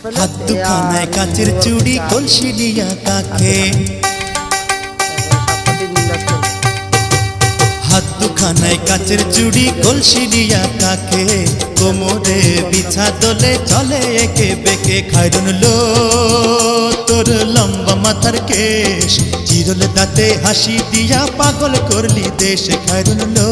হাত দুখানায় কাচের চুড়ি কলসি দিয়া কাকে, হাত দুখানায় কাচের চুড়ি কলসি দিয়া কাকে, কোমরে বিছা দোলে চলে একে বেকে। খায়রুন লো তোর লম্বা মাথার কেশ, চিরল দাঁতে হাসি দিয়া পাগল করলি দেশ। খায়রুন লো।